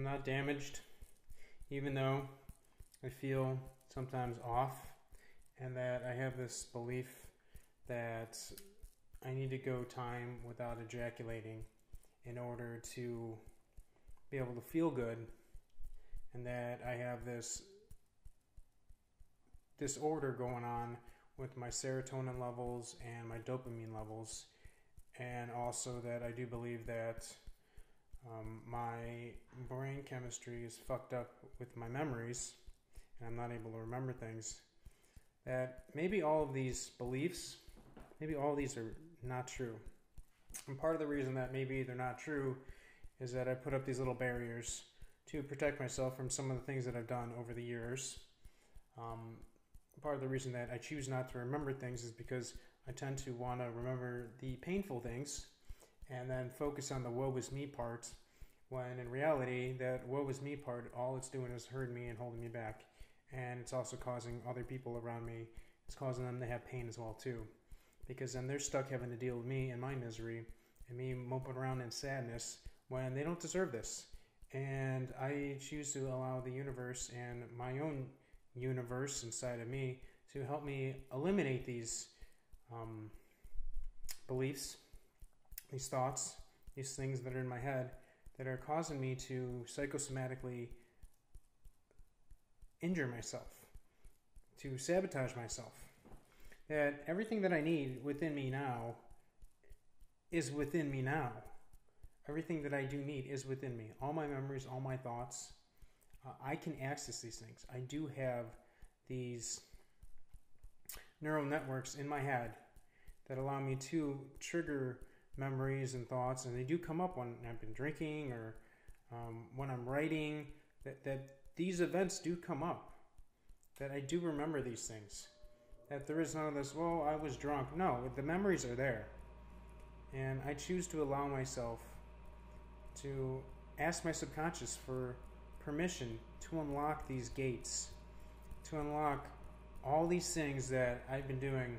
not damaged, even though I feel sometimes off, and that I have this belief that I need to go time without ejaculating in order to be able to feel good, and that I have this disorder going on with my serotonin levels and my dopamine levels, and also that I do believe that my brain chemistry is fucked up with my memories and I'm not able to remember things. That maybe all of these beliefs, maybe all of these are not true. And part of the reason that maybe they're not true is that I put up these little barriers to protect myself from some of the things that I've done over the years. Part of the reason that I choose not to remember things is because I tend to want to remember the painful things and then focus on the woe is me part, when in reality that woe is me part, all it's doing is hurting me and holding me back. And it's also causing other people around me, it's causing them to have pain as well too. Because then they're stuck having to deal with me and my misery and me moping around in sadness when they don't deserve this. And I choose to allow the universe and my own universe inside of me to help me eliminate these beliefs, these thoughts, these things that are in my head that are causing me to psychosomatically injure myself, to sabotage myself. That everything that I need within me now is within me now. Everything that I do need is within me. All my memories, all my thoughts, I can access these things. I do have these neural networks in my head that allow me to trigger memories and thoughts, and they do come up when I've been drinking or when I'm writing, that these events do come up, that I do remember these things, that there is none of this, well, I was drunk. No, the memories are there. And I choose to allow myself to ask my subconscious for permission to unlock these gates, to unlock all these things that I've been doing,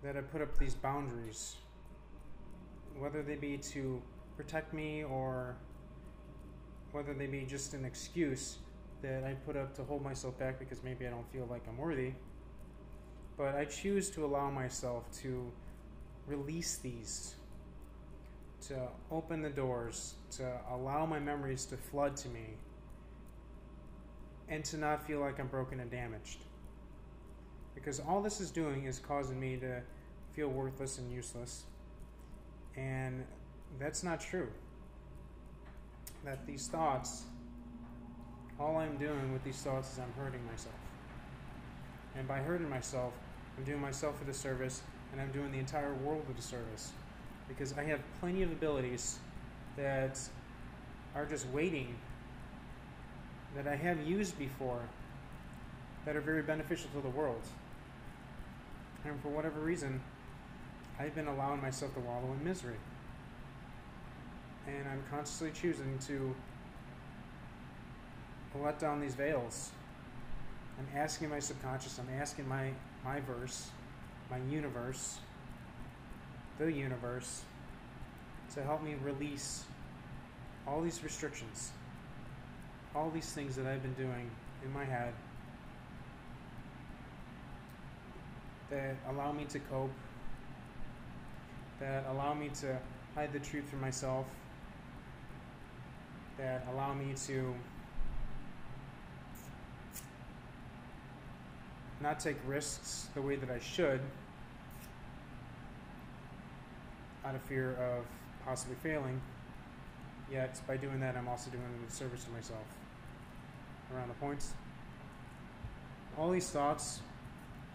that I put up these boundaries, whether they be to protect me or whether they be just an excuse that I put up to hold myself back because maybe I don't feel like I'm worthy. But I choose to allow myself to release these, to open the doors, to allow my memories to flood to me, and to not feel like I'm broken and damaged. Because all this is doing is causing me to feel worthless and useless. And that's not true. That these thoughts, all I'm doing with these thoughts is I'm hurting myself. And by hurting myself, I'm doing myself a disservice, and I'm doing the entire world a disservice. Because I have plenty of abilities that are just waiting, that I have used before, that are very beneficial to the world. And for whatever reason, I've been allowing myself to wallow in misery. And I'm consciously choosing to let down these veils. I'm asking my subconscious, I'm asking my verse, my universe, the universe, to help me release all these restrictions, all these things that I've been doing in my head that allow me to cope, that allow me to hide the truth from myself, that allow me to not take risks the way that I should out of fear of possibly failing. Yet by doing that, I'm also doing a disservice to myself. Around the points, all these thoughts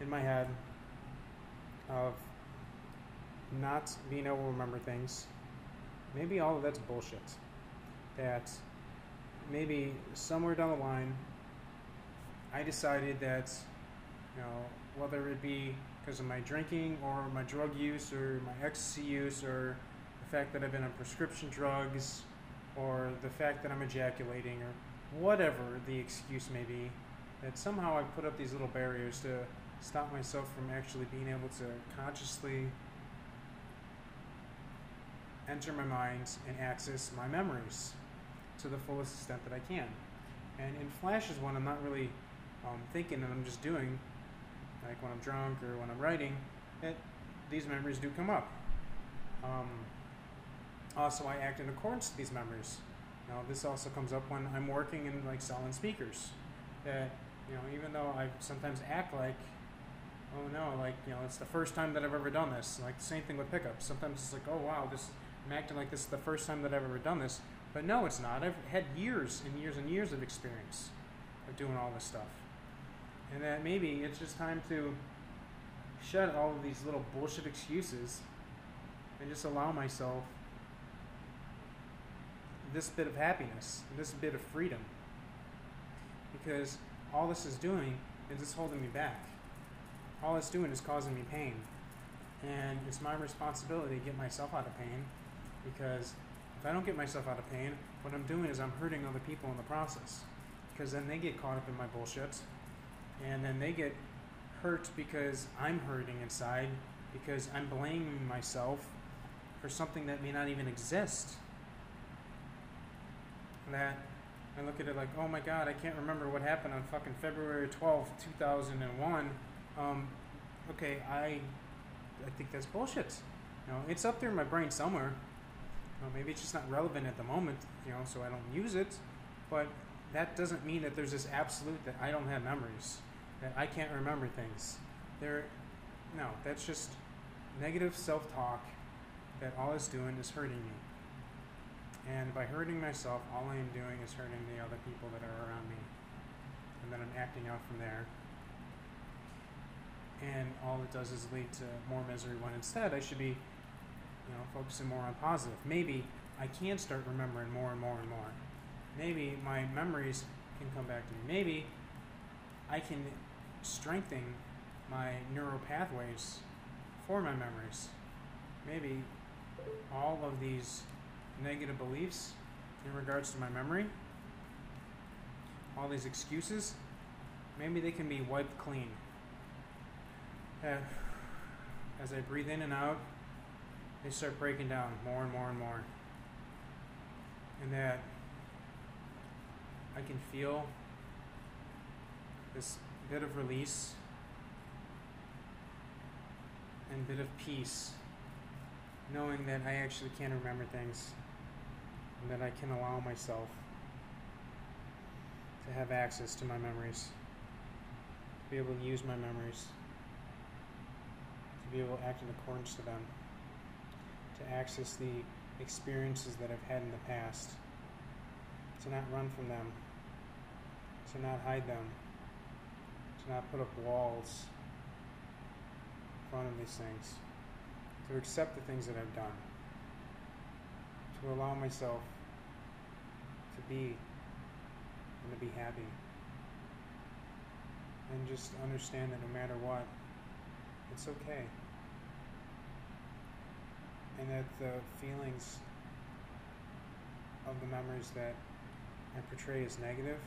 in my head of not being able to remember things, maybe all of that's bullshit. That maybe somewhere down the line I decided that, whether it be because of my drinking or my drug use or my ecstasy use or the fact that I've been on prescription drugs or the fact that I'm ejaculating or whatever the excuse may be, that somehow I put up these little barriers to stop myself from actually being able to consciously enter my mind and access my memories to the fullest extent that I can. And in flashes, when I'm not really thinking and I'm just doing, like when I'm drunk or when I'm writing, these memories do come up. Also, I act in accordance to these memories. Now, this also comes up when I'm working in like selling speakers. That, even though I sometimes act like, oh no, like, it's the first time that I've ever done this. Like the same thing with pickups. Sometimes it's like, oh wow, I'm acting like this is the first time that I've ever done this. But no, it's not. I've had years and years and years of experience of doing all this stuff. And that maybe it's just time to shed all of these little bullshit excuses and just allow myself this bit of happiness, this bit of freedom. Because all this is doing is just holding me back. All it's doing is causing me pain. And it's my responsibility to get myself out of pain, because if I don't get myself out of pain, what I'm doing is I'm hurting other people in the process. Because then they get caught up in my bullshit, and then they get hurt because I'm hurting inside, because I'm blaming myself for something that may not even exist. That I look at it like, oh my god, I can't remember what happened on fucking February 12th, 2001. Okay, I think that's bullshit. It's up there in my brain somewhere. Maybe it's just not relevant at the moment, so I don't use it. But that doesn't mean that there's this absolute that I don't have memories, that I can't remember things. No, that's just negative self-talk that all it's doing is hurting me. And by hurting myself, all I am doing is hurting the other people that are around me. And then I'm acting out from there. And all it does is lead to more misery, when instead I should be focusing more on positive. Maybe I can start remembering more and more and more. Maybe my memories can come back to me. Maybe I can strengthen my neural pathways for my memories. Maybe all of these negative beliefs in regards to my memory, all these excuses, maybe they can be wiped clean. As I breathe in and out, they start breaking down more and more and more. And that I can feel this bit of release and bit of peace, knowing that I actually can remember things, and that I can allow myself to have access to my memories, to be able to use my memories, to be able to act in accordance to them, to access the experiences that I've had in the past, to not run from them, to not hide them, to not put up walls in front of these things, to accept the things that I've done, to allow myself to be and to be happy, and just understand that no matter what, it's okay. And that the feelings of the memories that I portray as negative,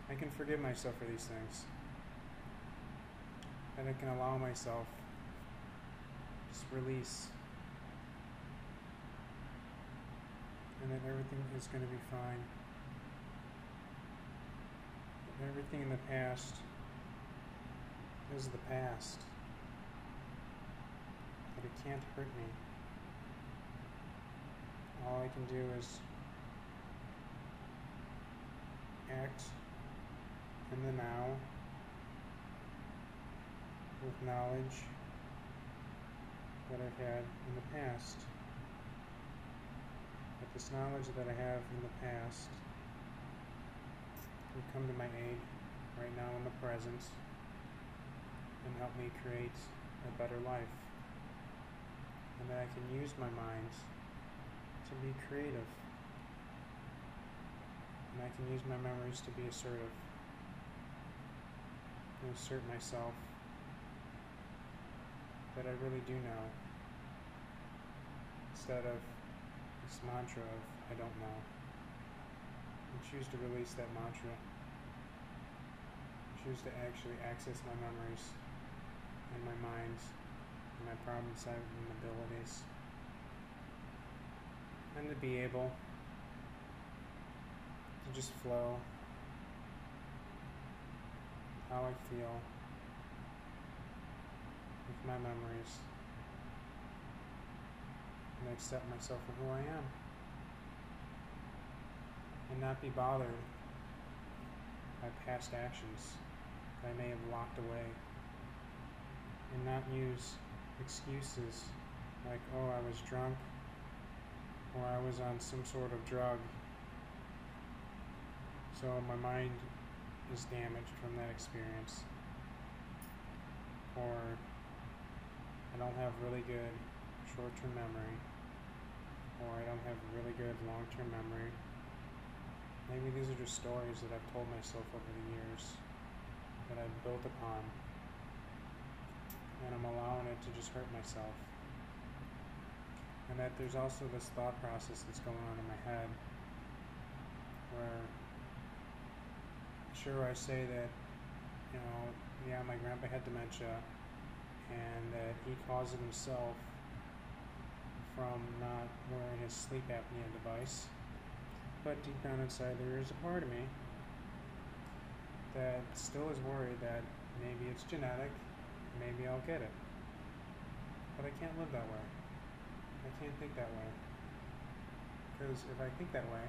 I can forgive myself for these things. And I can allow myself just release. And that everything is going to be fine. That everything in the past is the past. That it can't hurt me. All I can do is act in the now with knowledge that I've had in the past. But this knowledge that I have in the past will come to my aid right now in the present and help me create a better life. And that I can use my mind to be creative. And I can use my memories to be assertive. And assert myself that I really do know, instead of this mantra of I don't know. And choose to release that mantra. Choose to actually access my memories and my mind and my problem-solving abilities and to be able to just flow how I feel with my memories and accept myself for who I am and not be bothered by past actions that I may have locked away and not use excuses like, oh, I was drunk or I was on some sort of drug, so my mind is damaged from that experience, or I don't have really good short-term memory, or I don't have really good long-term memory. Maybe these are just stories that I've told myself over the years that I've built upon, and I'm allowing it to just hurt myself. And that there's also this thought process that's going on in my head where sure, I say that, yeah, my grandpa had dementia and that he caused it himself from not wearing his sleep apnea device. But deep down inside, there is a part of me that still is worried that maybe it's genetic, maybe I'll get it. But I can't live that way. I can't think that way. Because if I think that way,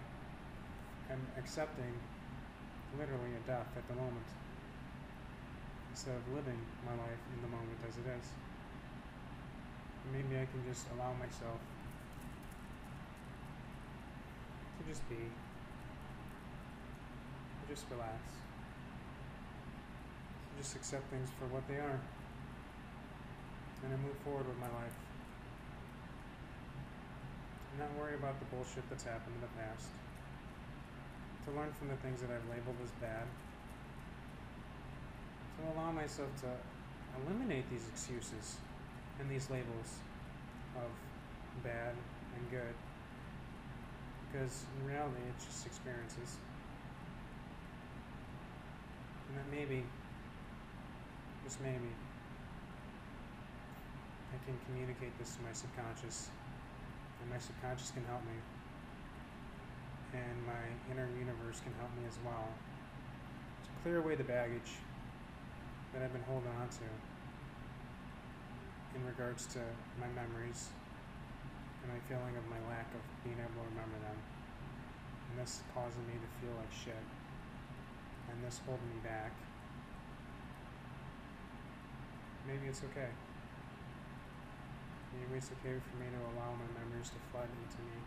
I'm accepting literally a death at the moment instead of living my life in the moment as it is. Maybe I can just allow myself to just be, to just relax, to just accept things for what they are, and I move forward with my life. I'm not worried about the bullshit that's happened in the past. To learn from the things that I've labeled as bad, to allow myself to eliminate these excuses and these labels of bad and good, because in reality it's just experiences, and that maybe, just maybe, I can communicate this to my subconscious, and my subconscious can help me. And my inner universe can help me as well to clear away the baggage that I've been holding on to in regards to my memories and my feeling of my lack of being able to remember them. And this causing me to feel like shit. And this holding me back. Maybe it's okay. Maybe it's okay for me to allow my memories to flood into me.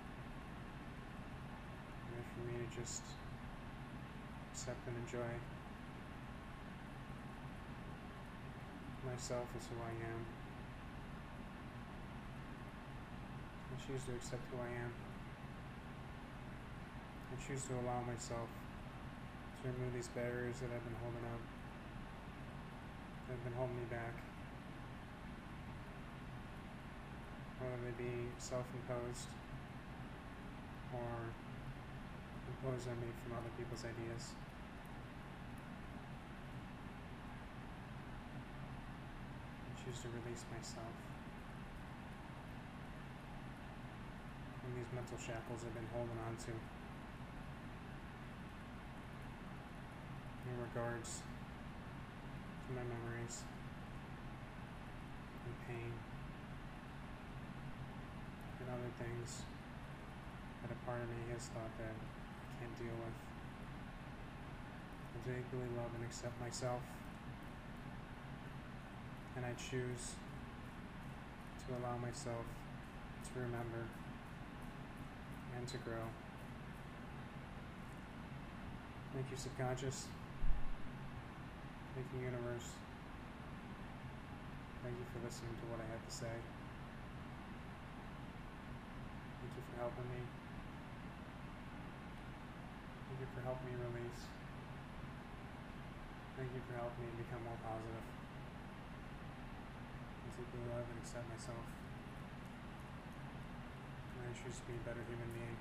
And for me to just accept and enjoy myself as who I am. I choose to accept who I am. I choose to allow myself to remove these barriers that I've been holding up, that have been holding me back. Whether they be self-imposed or imposed on me from other people's ideas. I choose to release myself from these mental shackles I've been holding on to in regards to my memories and pain and other things that a part of me has thought that I can't deal with. I deeply love and accept myself, and I choose to allow myself to remember and to grow. Thank you, subconscious. Thank you, universe. Thank you for listening to what I had to say. Thank you for helping me. Thank you for helping me release. Thank you for helping me become more positive. I deeply love and accept myself. And I choose to be a better human being.